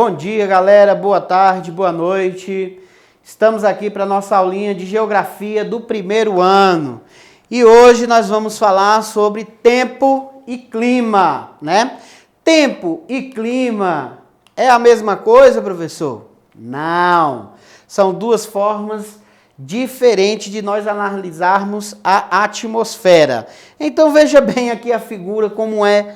Bom dia, galera, boa tarde, boa noite. Estamos aqui para a nossa aulinha de Geografia do primeiro ano. E hoje nós vamos falar sobre tempo e clima, né? Tempo e clima é a mesma coisa, professor? Não. São duas formas diferentes de nós analisarmos a atmosfera. Então veja bem aqui a figura como é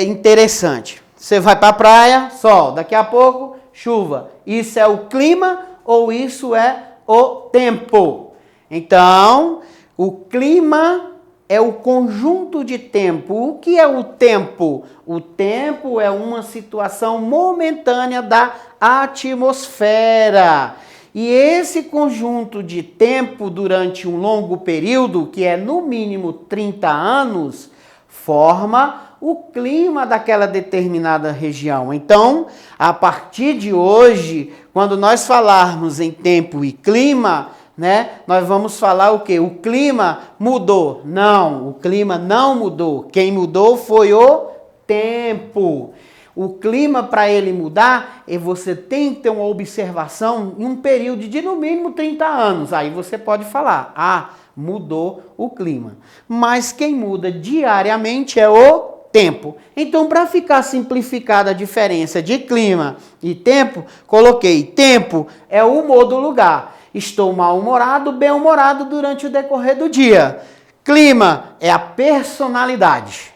interessante. Você vai para a praia, sol, daqui a pouco chuva. Isso é o clima ou isso é o tempo? Então, o clima é o conjunto de tempo. O que é o tempo? O tempo é uma situação momentânea da atmosfera. E esse conjunto de tempo durante um longo período, que é no mínimo 30 anos, forma o clima daquela determinada região. Então, a partir de hoje, quando nós falarmos em tempo e clima, né, nós vamos falar o quê? O clima mudou. Não, o clima não mudou. Quem mudou foi o tempo. O clima, para ele mudar, você tem que ter uma observação em um período de no mínimo 30 anos. Aí você pode falar, mudou o clima. Mas quem muda diariamente é o tempo. Então, para ficar simplificada a diferença de clima e tempo, coloquei tempo é o humor do lugar. Estou mal-humorado, bem-humorado durante o decorrer do dia. Clima é a personalidade.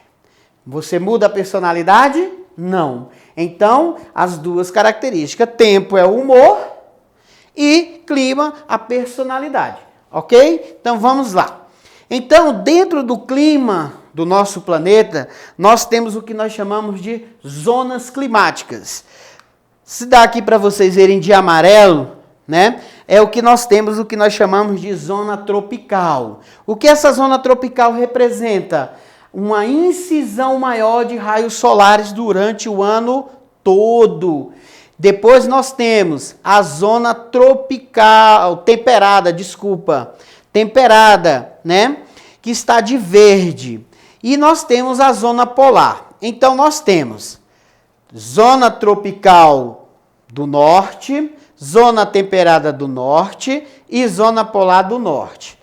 Você muda a personalidade? Não. Então, as duas características. Tempo é o humor e clima a personalidade. Ok? Então, vamos lá. Então, dentro do clima do nosso planeta, nós temos o que nós chamamos de zonas climáticas. Se dá aqui para vocês verem de amarelo, né? É o que nós temos, o que nós chamamos de zona tropical. O que essa zona tropical representa? Uma incisão maior de raios solares durante o ano todo. Depois nós temos a zona tropical, temperada, né? Que está de verde. E nós temos a zona polar. Então nós temos zona tropical do norte, zona temperada do norte e zona polar do norte.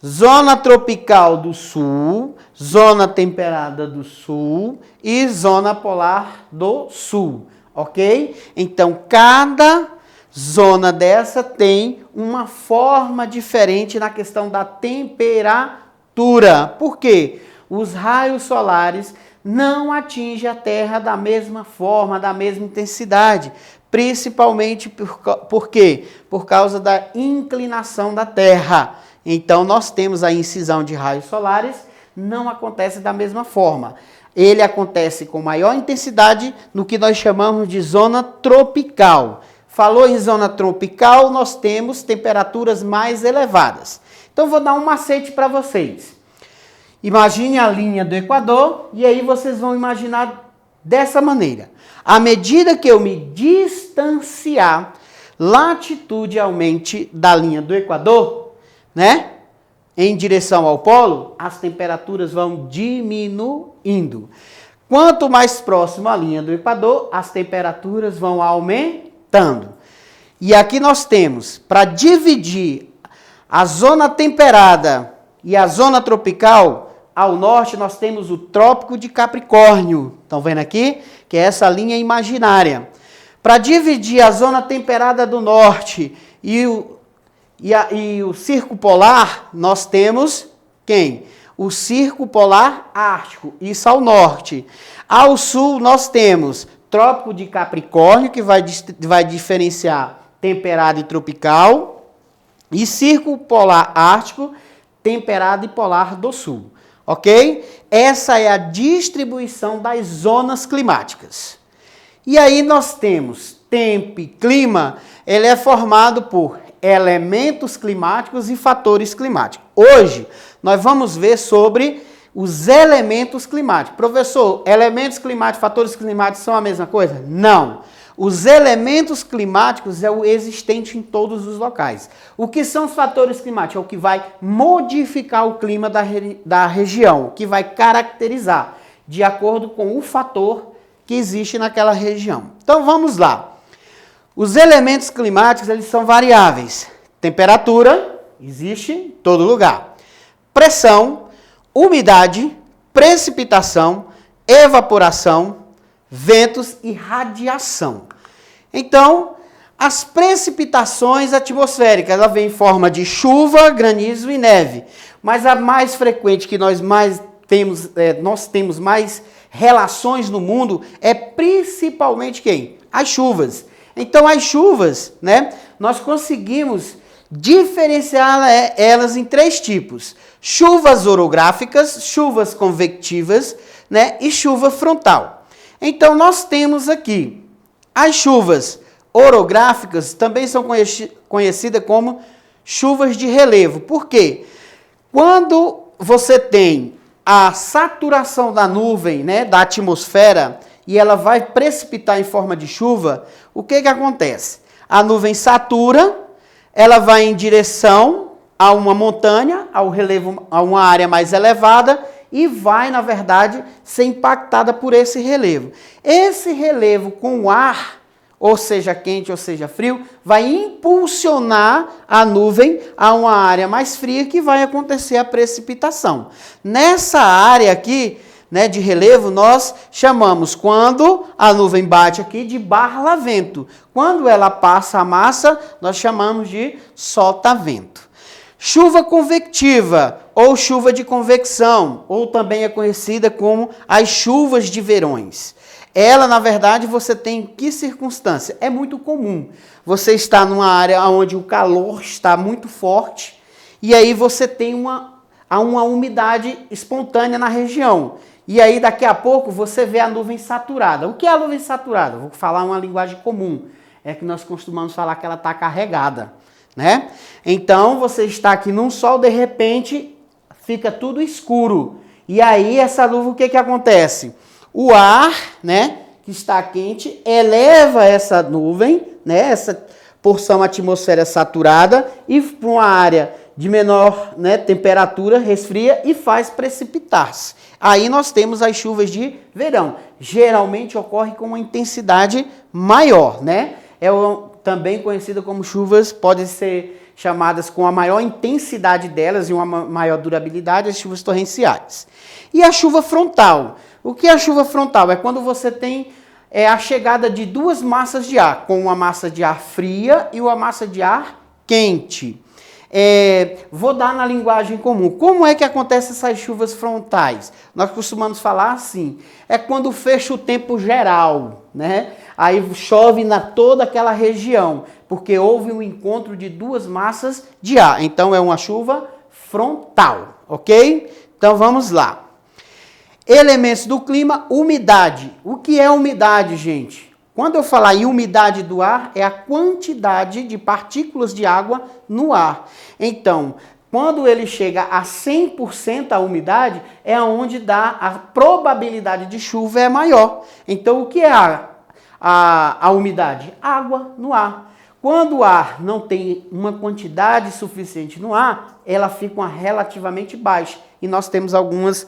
Zona tropical do sul, zona temperada do sul e zona polar do sul, ok? Então, cada zona dessa tem uma forma diferente na questão da temperatura. Por quê? Os raios solares não atingem a Terra da mesma forma, da mesma intensidade. Principalmente por quê? Por causa da inclinação da Terra. Então, nós temos a incisão de raios solares, não acontece da mesma forma. Ele acontece com maior intensidade no que nós chamamos de zona tropical. Falou em zona tropical, nós temos temperaturas mais elevadas. Então, vou dar um macete para vocês. Imagine a linha do Equador e aí vocês vão imaginar dessa maneira. À medida que eu me distanciar latitudinalmente da linha do Equador, né, em direção ao polo, as temperaturas vão diminuindo. Quanto mais próximo à linha do Equador, as temperaturas vão aumentando. E aqui nós temos, para dividir a zona temperada e a zona tropical, ao norte nós temos o Trópico de Capricórnio. Estão vendo aqui? Que é essa linha imaginária. Para dividir a zona temperada do norte e o Círculo Polar, nós temos quem? O Círculo Polar Ártico, isso ao norte. Ao sul nós temos Trópico de Capricórnio, que vai diferenciar temperado e tropical, e Círculo Polar Ártico, temperado e polar do sul. Ok? Essa é a distribuição das zonas climáticas. E aí nós temos tempo e clima, ele é formado por elementos climáticos e fatores climáticos. Hoje, nós vamos ver sobre os elementos climáticos. Professor, elementos climáticos e fatores climáticos são a mesma coisa? Não. Os elementos climáticos é o existente em todos os locais. O que são os fatores climáticos? É o que vai modificar o clima da região, o que vai caracterizar de acordo com o fator que existe naquela região. Então vamos lá. Os elementos climáticos, eles são variáveis. Temperatura, existe em todo lugar. Pressão, umidade, precipitação, evaporação, ventos e radiação. Então, as precipitações atmosféricas, ela vem em forma de chuva, granizo e neve. Mas a mais frequente que nós temos mais relações no mundo é principalmente quem? As chuvas. Então, as chuvas, né, nós conseguimos diferenciar elas em 3 tipos. Chuvas orográficas, chuvas convectivas, né, e chuva frontal. Então, nós temos aqui as chuvas orográficas, também são conhecidas como chuvas de relevo. Por quê? Quando você tem a saturação da nuvem, né, da atmosfera, e ela vai precipitar em forma de chuva, o que acontece? A nuvem satura, ela vai em direção a uma montanha, ao relevo, a uma área mais elevada, e vai, na verdade, ser impactada por esse relevo. Esse relevo com o ar, ou seja quente ou seja frio, vai impulsionar a nuvem a uma área mais fria que vai acontecer a precipitação. Nessa área aqui, né, de relevo, nós chamamos, quando a nuvem bate aqui, de barlavento. Quando ela passa a massa, nós chamamos de solta-vento. Chuva convectiva, ou chuva de convecção, ou também é conhecida como as chuvas de verões. Ela, na verdade, você tem que circunstância? É muito comum. Você está numa área onde o calor está muito forte, e aí você tem uma umidade espontânea na região. E aí, daqui a pouco, você vê a nuvem saturada. O que é a nuvem saturada? Vou falar uma linguagem comum. É que nós costumamos falar que ela está carregada, né? Então, você está aqui num sol, de repente, fica tudo escuro. E aí, essa nuvem, o que acontece? O ar, né, que está quente, eleva essa nuvem, né, essa porção atmosfera saturada, e para uma área de menor, né, temperatura, resfria e faz precipitar-se. Aí nós temos as chuvas de verão. Geralmente ocorre com uma intensidade maior, né? Também conhecida como chuvas, podem ser chamadas com a maior intensidade delas e uma maior durabilidade, as chuvas torrenciais. E a chuva frontal. O que é a chuva frontal? É quando você tem a chegada de 2 massas de ar, com uma massa de ar fria e uma massa de ar quente. Vou dar na linguagem comum. Como é que acontecem essas chuvas frontais? Nós costumamos falar assim, é quando fecha o tempo geral, né? Aí chove na toda aquela região, porque houve um encontro de 2 massas de ar. Então é uma chuva frontal, ok? Então vamos lá. Elementos do clima, umidade. O que é umidade, gente? Quando eu falar em umidade do ar, é a quantidade de partículas de água no ar. Então, quando ele chega a 100% a umidade, é onde a probabilidade de chuva é maior. Então, o que é a umidade? Água no ar. Quando o ar não tem uma quantidade suficiente no ar, ela fica relativamente baixa. E nós temos alguns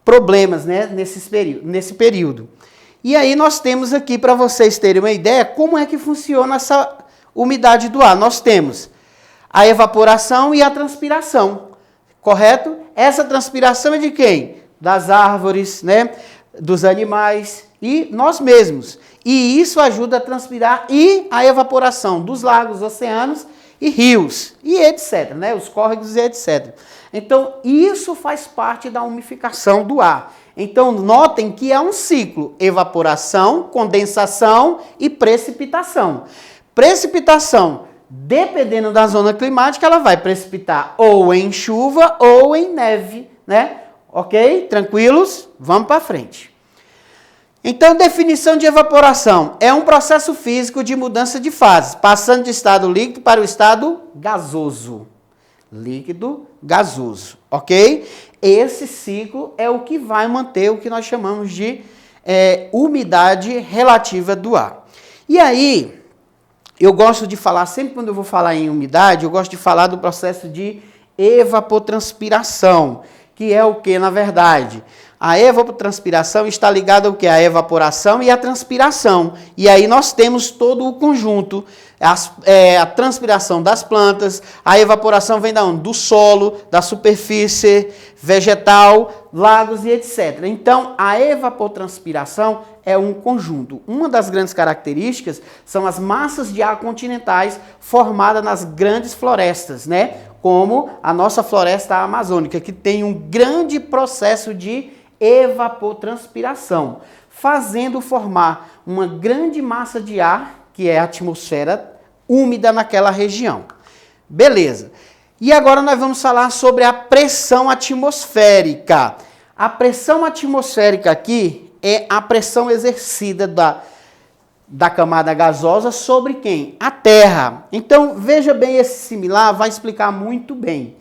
problemas, né, nesse período. E aí nós temos aqui, para vocês terem uma ideia, como é que funciona essa umidade do ar. Nós temos a evaporação e a transpiração, correto? Essa transpiração é de quem? Das árvores, né? Dos animais e nós mesmos. E isso ajuda a transpirar e a evaporação dos lagos, oceanos e rios, e etc., né? Os córregos e etc. Então, isso faz parte da umificação do ar. Então, notem que é um ciclo: evaporação, condensação e precipitação. Precipitação, dependendo da zona climática, ela vai precipitar ou em chuva ou em neve, né? Ok? Tranquilos? Vamos para frente. Então, definição de evaporação. É um processo físico de mudança de fase, passando de estado líquido para o estado gasoso. Líquido, gasoso, ok? Esse ciclo é o que vai manter o que nós chamamos de umidade relativa do ar. E aí, eu gosto de falar, sempre quando eu vou falar em umidade, eu gosto de falar do processo de evapotranspiração, que é o que, na verdade? A evapotranspiração está ligada ao que? A evaporação e a transpiração. E aí nós temos todo o conjunto, a transpiração das plantas, a evaporação vem da onde? Do solo, da superfície vegetal, lagos e etc. Então, a evapotranspiração é um conjunto. Uma das grandes características são as massas de ar continentais formadas nas grandes florestas, né? Como a nossa floresta amazônica, que tem um grande processo de evapotranspiração, fazendo formar uma grande massa de ar, que é a atmosfera úmida naquela região. Beleza. E agora nós vamos falar sobre a pressão atmosférica. A pressão atmosférica aqui é a pressão exercida da camada gasosa sobre quem? A Terra. Então, veja bem, esse similar vai explicar muito bem.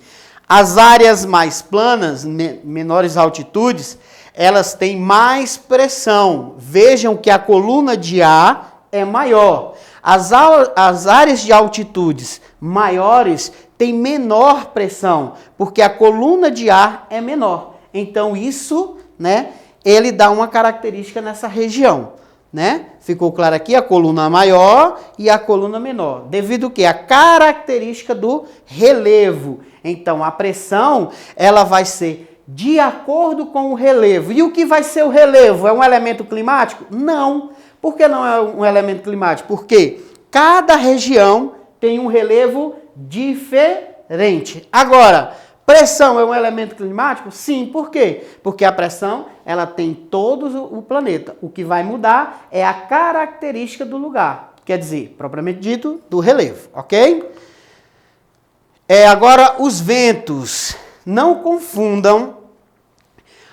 As áreas mais planas, menores altitudes, elas têm mais pressão. Vejam que a coluna de ar é maior. As áreas de altitudes maiores têm menor pressão, porque a coluna de ar é menor. Então, isso, né, ele dá uma característica nessa região, né? Ficou claro aqui a coluna maior e a coluna menor, devido que a característica do relevo. Então, a pressão, ela vai ser de acordo com o relevo. E o que vai ser o relevo? É um elemento climático? Não. Por que não é um elemento climático? Porque cada região tem um relevo diferente. Agora, pressão é um elemento climático? Sim. Por quê? Porque a pressão, ela tem todo o planeta. O que vai mudar é a característica do lugar. Quer dizer, propriamente dito, do relevo, ok? Agora, os ventos. Não confundam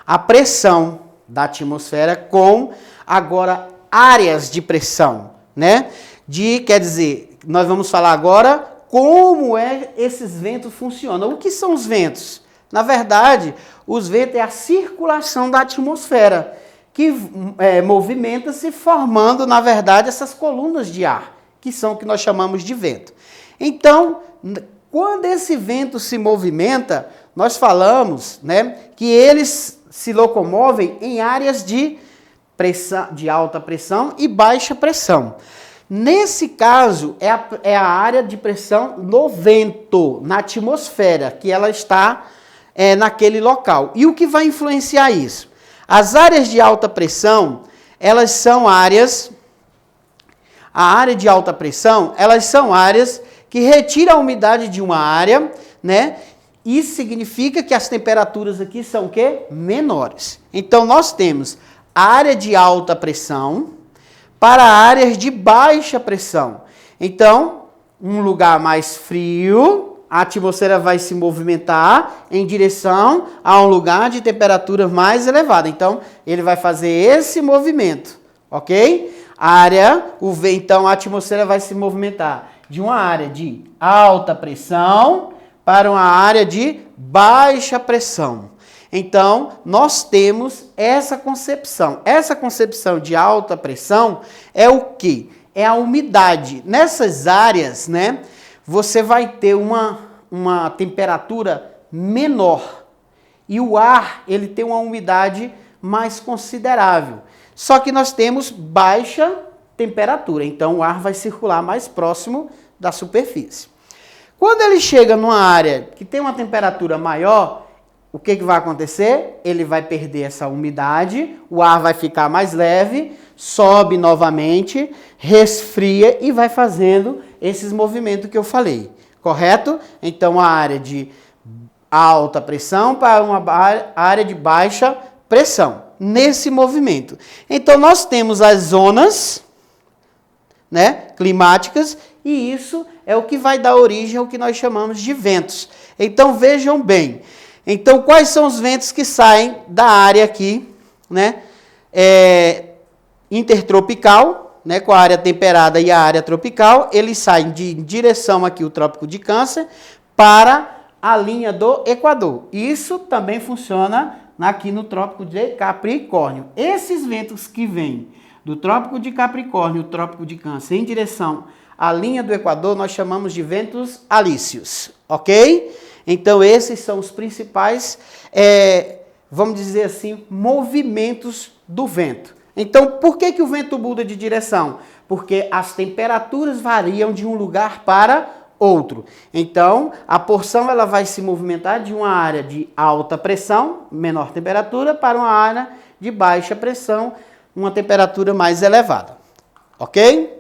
a pressão da atmosfera com, agora, áreas de pressão, né? Quer dizer, nós vamos falar agora como esses ventos funcionam. O que são os ventos? Na verdade, os ventos é a circulação da atmosfera, que movimenta-se formando, na verdade, essas colunas de ar, que são o que nós chamamos de vento. Então, quando esse vento se movimenta, nós falamos, né, que eles se locomovem em áreas de alta pressão e baixa pressão. Nesse caso, é a área de pressão no vento, na atmosfera, que ela está naquele local. E o que vai influenciar isso? As áreas de alta pressão, elas são áreas... A área de alta pressão, elas são áreas que retiram a umidade de uma área, né? Isso significa que as temperaturas aqui são o quê? Menores. Então, nós temos a área de alta pressão para áreas de baixa pressão. Então, um lugar mais frio, a atmosfera vai se movimentar em direção a um lugar de temperatura mais elevada. Então, ele vai fazer esse movimento, ok? Então, a atmosfera vai se movimentar de uma área de alta pressão para uma área de baixa pressão. Então, nós temos essa concepção. Essa concepção de alta pressão é o quê? É a umidade. Nessas áreas, né, você vai ter uma temperatura menor. E o ar, ele tem uma umidade mais considerável. Só que nós temos baixa temperatura. Então, o ar vai circular mais próximo da superfície. Quando ele chega numa área que tem uma temperatura maior, o que vai acontecer? Ele vai perder essa umidade, o ar vai ficar mais leve, sobe novamente, resfria e vai fazendo esses movimentos que eu falei, correto? Então, a área de alta pressão para uma área de baixa pressão, nesse movimento. Então, nós temos as zonas, né, climáticas, e isso é o que vai dar origem ao que nós chamamos de ventos. Então, vejam bem. Então, quais são os ventos que saem da área aqui, né, intertropical, né, com a área temperada e a área tropical? Eles saem em direção aqui, o Trópico de Câncer, para a linha do Equador. Isso também funciona aqui no Trópico de Capricórnio. Esses ventos que vêm do Trópico de Capricórnio e o Trópico de Câncer em direção à linha do Equador, nós chamamos de ventos alísios, ok? Então, esses são os principais, vamos dizer assim, movimentos do vento. Então, por que o vento muda de direção? Porque as temperaturas variam de um lugar para outro. Então, a porção ela vai se movimentar de uma área de alta pressão, menor temperatura, para uma área de baixa pressão, uma temperatura mais elevada. Ok?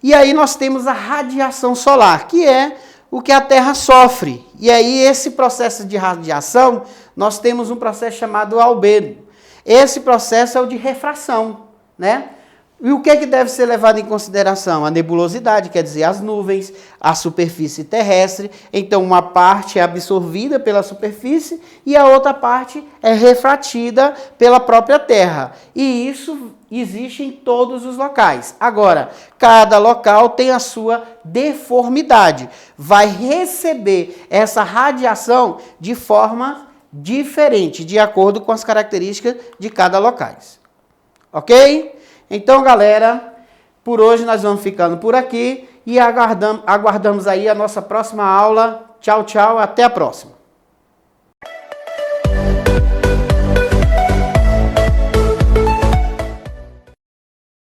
E aí nós temos a radiação solar, que é o que a Terra sofre. E aí esse processo de radiação, nós temos um processo chamado albedo. Esse processo é o de refração, né? E o que é que deve ser levado em consideração? A nebulosidade, quer dizer, as nuvens, a superfície terrestre. Então, uma parte é absorvida pela superfície e a outra parte é refratida pela própria Terra. E isso existe em todos os locais. Agora, cada local tem a sua deformidade. Vai receber essa radiação de forma diferente, de acordo com as características de cada local. Ok? Então, galera, por hoje nós vamos ficando por aqui e aguardamos aí a nossa próxima aula. Tchau, tchau, até a próxima.